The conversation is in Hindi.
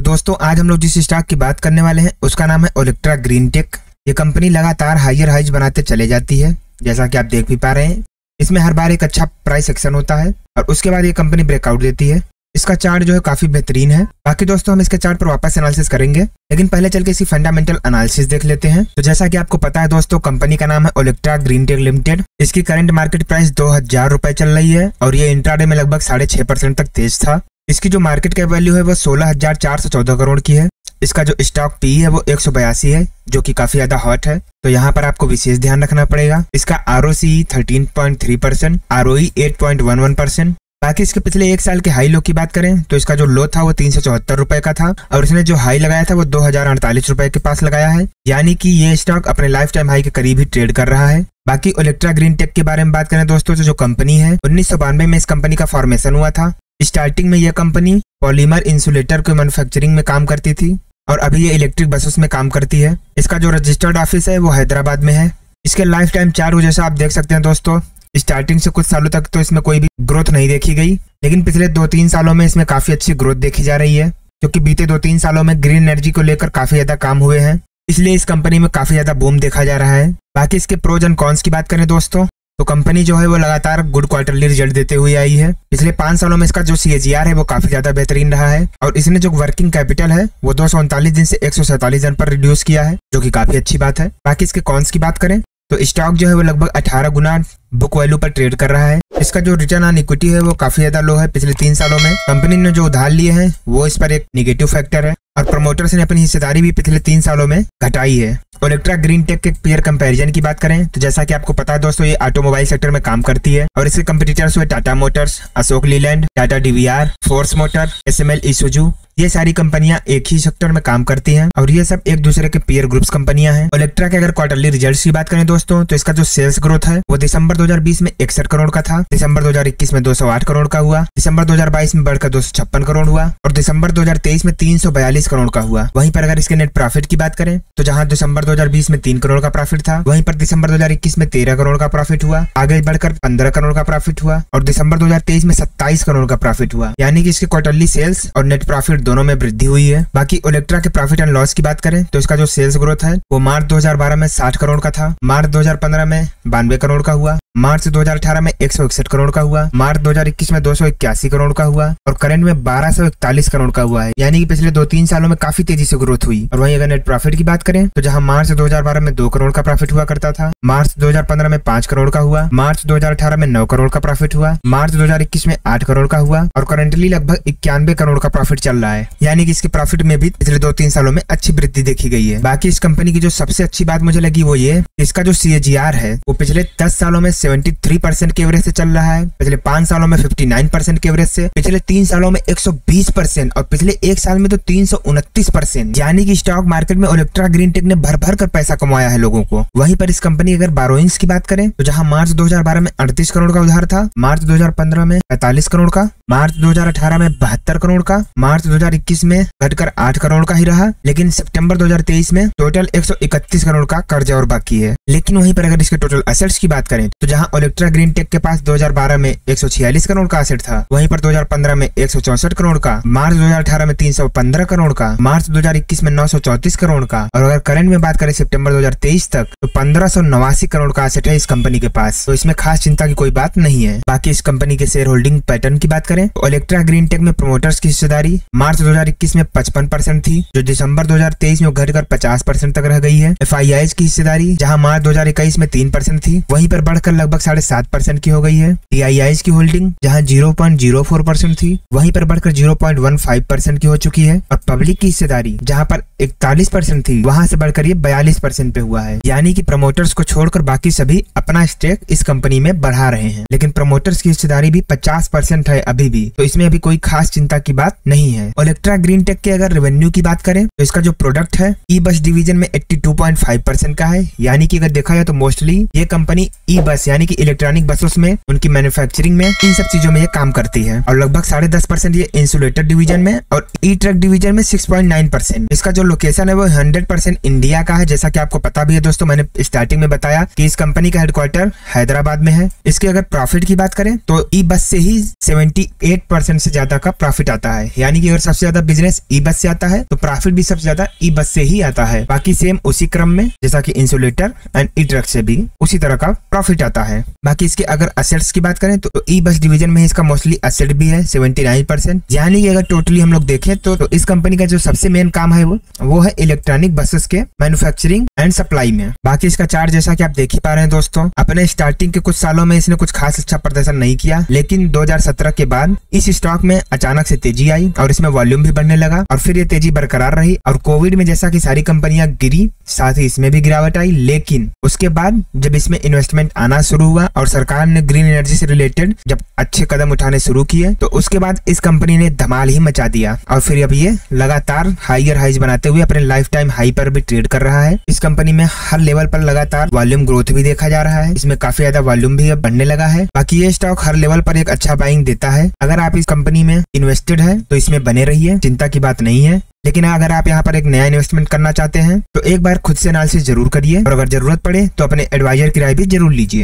तो दोस्तों आज हम लोग जिस स्टॉक की बात करने वाले हैं उसका नाम है ओलेक्ट्रा ग्रीनटेक। ये कंपनी लगातार हायर हाइज बनाते चले जाती है, जैसा कि आप देख भी पा रहे हैं। इसमें हर बार एक अच्छा प्राइस एक्शन होता है और उसके बाद ये कंपनी ब्रेकआउट देती है। इसका चार्ट जो है काफी बेहतरीन है। बाकी दोस्तों हम इसके चार्ट पर वापस एनालिसिस करेंगे, लेकिन पहले चल के इसकी फंडामेंटल एनालिसिस देख लेते हैं। तो जैसा कि आपको पता है दोस्तों, कंपनी का नाम है ओलेक्ट्रा ग्रीनटेक लिमिटेड। इसकी करंट मार्केट प्राइस 2000 रुपए चल रही है और ये इंट्राडे में लगभग 6.5% तक तेज था। इसकी जो मार्केट कैप वैल्यू है वो 16,414 करोड़ की है। इसका जो स्टॉक पी है वो 182 है, जो कि काफी ज्यादा हॉट है। तो यहाँ पर आपको विशेष ध्यान रखना पड़ेगा। इसका ROCE 13.3%, ROE 8.11%। बाकी इसके पिछले एक साल के हाई लो की बात करें तो इसका जो लो था वो 374 रुपए का था और इसने जो हाई लगाया था वो 2048 रुपए के पास लगाया है, यानी कि ये स्टॉक अपने लाइफ टाइम हाई के करीब ही ट्रेड कर रहा है। बाकी ओलेक्ट्रा ग्रीनटेक के बारे में बात करें दोस्तों, तो जो कंपनी है 1992 में इस कंपनी का फॉर्मेशन हुआ था। स्टार्टिंग में यह कंपनी पॉलीमर इंसुलेटर के मैन्युफैक्चरिंग में काम करती थी और अभी ये इलेक्ट्रिक बसेस में काम करती है। इसका जो रजिस्टर्ड ऑफिस है वो हैदराबाद में है। इसके लाइफ टाइम चार्ट जैसा आप देख सकते हैं दोस्तों, स्टार्टिंग से कुछ सालों तक तो इसमें कोई भी ग्रोथ नहीं देखी गई, लेकिन पिछले 2-3 सालों में इसमें काफी अच्छी ग्रोथ देखी जा रही है, क्योंकि बीते 2-3 सालों में ग्रीन एनर्जी को लेकर काफी ज्यादा काम हुए हैं, इसलिए इस कंपनी में काफी ज्यादा बूम देखा जा रहा है। बाकी इसके प्रोज एंड कॉन्स की बात करें दोस्तों, तो कंपनी जो है वो लगातार गुड क्वार्टरली रिजल्ट देते हुए आई है। पिछले 5 सालों में इसका जो CAGR है वो काफी ज्यादा बेहतरीन रहा है और इसने जो वर्किंग कैपिटल है वो 239 दिन से 147 दिन पर रिड्यूस किया है, जो कि काफी अच्छी बात है। बाकी इसके कॉन्स की बात करें तो स्टॉक जो है वो लगभग 18 गुना बुक वैल्यू पर ट्रेड कर रहा है। इसका जो रिटर्न ऑन इक्विटी है वो काफी ज्यादा लो है। पिछले 3 सालों में कंपनी ने जो उधार लिए हैं वो इस पर एक निगेटिव फैक्टर है और प्रमोटर्स ने अपनी हिस्सेदारी भी पिछले 3 सालों में घटाई है। ओलेक्ट्रा ग्रीनटेक के पेयर कंपैरिजन की बात करें तो जैसा कि आपको पता है दोस्तों, ये ऑटोमोबाइल सेक्टर में काम करती है और इसके कंपटीटर्स हुए Tata Motors, Ashok Leyland, Tata DVR, force motor, SML इसूजू। ये सारी कंपनियां एक ही सेक्टर में काम करती हैं और ये सब एक दूसरे के पेयर ग्रुप्स कंपनियां हैं। ओलेक्ट्रा के अगर क्वार्टरली रिजल्ट्स की बात करें दोस्तों, तो इसका जो सेल्स ग्रोथ है वो दिसंबर 2020 में 61 करोड़ का था, दिसंबर 2021 में 208 करोड़ का हुआ, दिसंबर 2022 में बढ़कर 256 करोड़ हुआ और दिसंबर 2023 में 342 करोड़ का हुआ। वहीं पर अगर इसके नेट प्रॉफिट की बात करें तो जहां दिसंबर 2020 में 3 करोड़ का प्रॉफिट था, वहीं पर दिसंबर 2021 में 13 करोड़ का प्रॉफिट हुआ, आगे बढ़कर 15 करोड़ का प्रॉफिट हुआ और दिसंबर 2023 में 27 करोड़ का प्रॉफिट हुआ, यानी कि इसके क्वार्टरली सेल्स और नेट प्रॉफिट दोनों में वृद्धि हुई है। बाकी ओलेक्ट्रा के प्रॉफिट एंड लॉस की बात करें तो इसका जो सेल्स ग्रोथ है वो मार्च 2012 में 60 करोड़ का था, मार्च 2015 में 92 करोड़ का हुआ, मार्च 2018 में 161 करोड़ का हुआ, मार्च 2021 में 281 करोड़ का हुआ और करंट में 1241 करोड़ का हुआ है, यानी कि पिछले 2-3 सालों में काफी तेजी से ग्रोथ हुई। और वहीं अगर नेट प्रॉफिट की बात करें तो जहां मार्च 2012 में 2 करोड़ का प्रॉफिट हुआ करता था, मार्च 2015 में 5 करोड़ का हुआ, मार्च 2018 में 9 करोड़ का प्रॉफिट हुआ, मार्च 2021 में 8 करोड़ का हुआ और करंटली लगभग 91 करोड़ का प्रॉफिट चल रहा है, यानी कि इसके प्रॉफिट में भी पिछले 2-3 सालों में अच्छी वृद्धि देखी गई है। बाकी इस कंपनी की जो सबसे अच्छी बात मुझे लगी वो ये, इसका जो CAGR है वो पिछले 10 सालों में 73% के एवरेज से चल रहा है, पिछले 5 सालों में 59% के एवरेज से, पिछले 3 सालों में 120% और पिछले 1 साल में तो 329%, यानी कि स्टॉक मार्केट में ओलेक्ट्रा ग्रीनटेक ने भर भर कर पैसा कमाया है लोगों को। वहीं पर इस कंपनी अगर बोरोइंग्स की बात करें तो जहां मार्च 2012 में 38 करोड़ का उधार था, मार्च 2015 में 45 करोड़ का, मार्च 2018 में 72 करोड़ का, मार्च 2021 में घटकर 8 करोड़ का ही रहा, लेकिन सितंबर 2023 में टोटल 131 करोड़ का कर्जा और बाकी है। लेकिन वहीं पर अगर इसके टोटल एसेट्स की बात करें तो जहां ओलेक्ट्रा ग्रीनटेक के पास 2012 में 146 करोड़ का एसेट था, वहीं पर 2015 में 164 करोड़ का, मार्च 2018 में 315 करोड़ का, मार्च 2021 में 934 करोड़ का और अगर करंट में बात करें सितंबर 2023 तक तो 1589 करोड़ का एसेट है इस कंपनी के पास। तो इसमें खास चिंता की कोई बात नहीं है। बाकी इस कंपनी के शेयर होल्डिंग पैटर्न की बात करें तो ओलेक्ट्रा ग्रीनटेक में प्रमोटर्स की हिस्सेदारी मार्च 2021 में 55% थी, जो दिसंबर 2023 में घटकर 50% तक रह गई है। FIIs की हिस्सेदारी जहां मार्च 2021 में 3% थी, वहीं पर बढ़कर लगभग 7.5% की हो गई है। TIIs की होल्डिंग जहां 0.04% थी, वहीं पर बढ़कर 0.15% की हो चुकी है और पब्लिक की हिस्सेदारी जहां पर 41% थी, वहां से बढ़कर ये 42% पे हुआ है, यानी कि प्रमोटर्स को छोड़कर बाकी सभी अपना स्टेक इस कंपनी में बढ़ा रहे हैं, लेकिन प्रमोटर्स की हिस्सेदारी भी 50% है अभी भी, तो इसमें अभी कोई खास चिंता की बात नहीं है। ओलेक्ट्रा ग्रीनटेक के अगर रेवेन्यू की बात करें तो इसका जो प्रोडक्ट है ई-बस डिवीजन में 82.5% का है, यानी कि अगर देखा जाए तो मोस्टली ये कंपनी ई-बस यानी कि इलेक्ट्रॉनिक बसों में, उनकी मैन्युफैक्चरिंग में, इन सब चीजों में ये काम करती है और लगभग 10.5% ये इंसुलेटर डिवीजन में और ई-ट्रक डिवीजन में 6.9%। इसका जो लोकेशन है वो 100% इंडिया का है। जैसा कि आपको पता भी है दोस्तों, मैंने स्टार्टिंग में बताया कि इस कंपनी का हेडक्वार्टर हैदराबाद में है। इसके अगर प्रॉफिट की बात करें तो ई बस से ही 78% से ज्यादा का प्रॉफिट आता है। यानी कि अगर सबसे ज्यादा बिजनेस ई बस से आता है तो प्रॉफिट भी सबसे ज्यादा ई बस से ही आता है। बाकी सेम उसी क्रम में जैसा कि इंसुलेटर एंड ई ट्रक से भी उसी तरह का प्रॉफिट आता है। बाकी इसके अगर असेट्स की बात करें तो ई बस डिवीजन में इसका मोस्टली असेट भी है 79%। यानी कि अगर टोटली हम लोग देखें तो इस कंपनी का जो सबसे मेन काम है वो है इलेक्ट्रॉनिक बसेस के मैन्युफैक्चरिंग एंड सप्लाई में। बाकी इसका चार्ट जैसा कि आप देख ही पा रहे हैं दोस्तों, अपने स्टार्टिंग के कुछ सालों में इसने कुछ खास अच्छा प्रदर्शन नहीं किया, लेकिन 2017 के बाद इस स्टॉक में अचानक से तेजी आई और इसमें वॉल्यूम भी बढ़ने लगा और फिर ये तेजी बरकरार रही। और कोविड में जैसा कि सारी कंपनियां गिरी, साथ ही इसमें भी गिरावट आई, लेकिन उसके बाद जब इसमें इन्वेस्टमेंट आना शुरू हुआ और सरकार ने ग्रीन एनर्जी से रिलेटेड जब अच्छे कदम उठाने शुरू किए तो उसके बाद इस कंपनी ने धमाल ही मचा दिया और फिर अब ये लगातार हायर हाइज बनाते हुए अपने लाइफ टाइम हाई पर भी ट्रेड कर रहा है। इस कंपनी में हर लेवल पर लगातार वॉल्यूम ग्रोथ भी देखा जा रहा है, इसमें काफी ज्यादा वॉल्यूम भी अब बढ़ने लगा है। बाकी ये स्टॉक हर लेवल पर एक अच्छा बाइंग देता है। अगर आप इस कंपनी में इन्वेस्टेड है तो इसमें बने रहिए, चिंता की बात नहीं है। लेकिन अगर आप यहाँ पर एक नया इन्वेस्टमेंट करना चाहते हैं तो एक बार खुद से एनालिसिस जरूर करिए और अगर जरूरत पड़े तो अपने एडवाइजर की राय भी जरूर लीजिए।